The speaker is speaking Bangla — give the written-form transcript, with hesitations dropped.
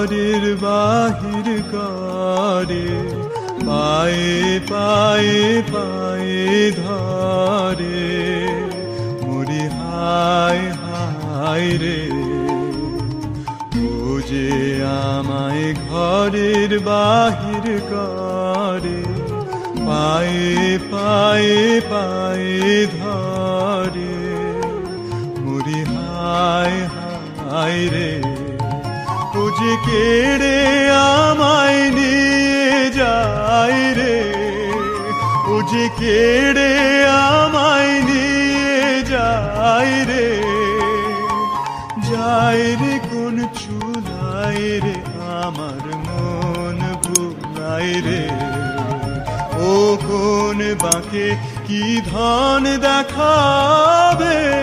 ঘরের বাহির করে, পায়ে পায়ে পায়ে ধরে। মরি হায় হায় রে, ও যে আমায় ঘরের বাহির করে, পায়ে পায়ে পায়ে ধরে। মরি হায় হায় রে, ও যে কেড়ে আমায় নিয়ে যায় রে, ও যে কেড়ে আমায় নিয়ে যায় রে। যায় রে কোন চুলায় রে, আমার মন ভুলায় রে। ও কোন বাঁকে কি ধন দেখাবে।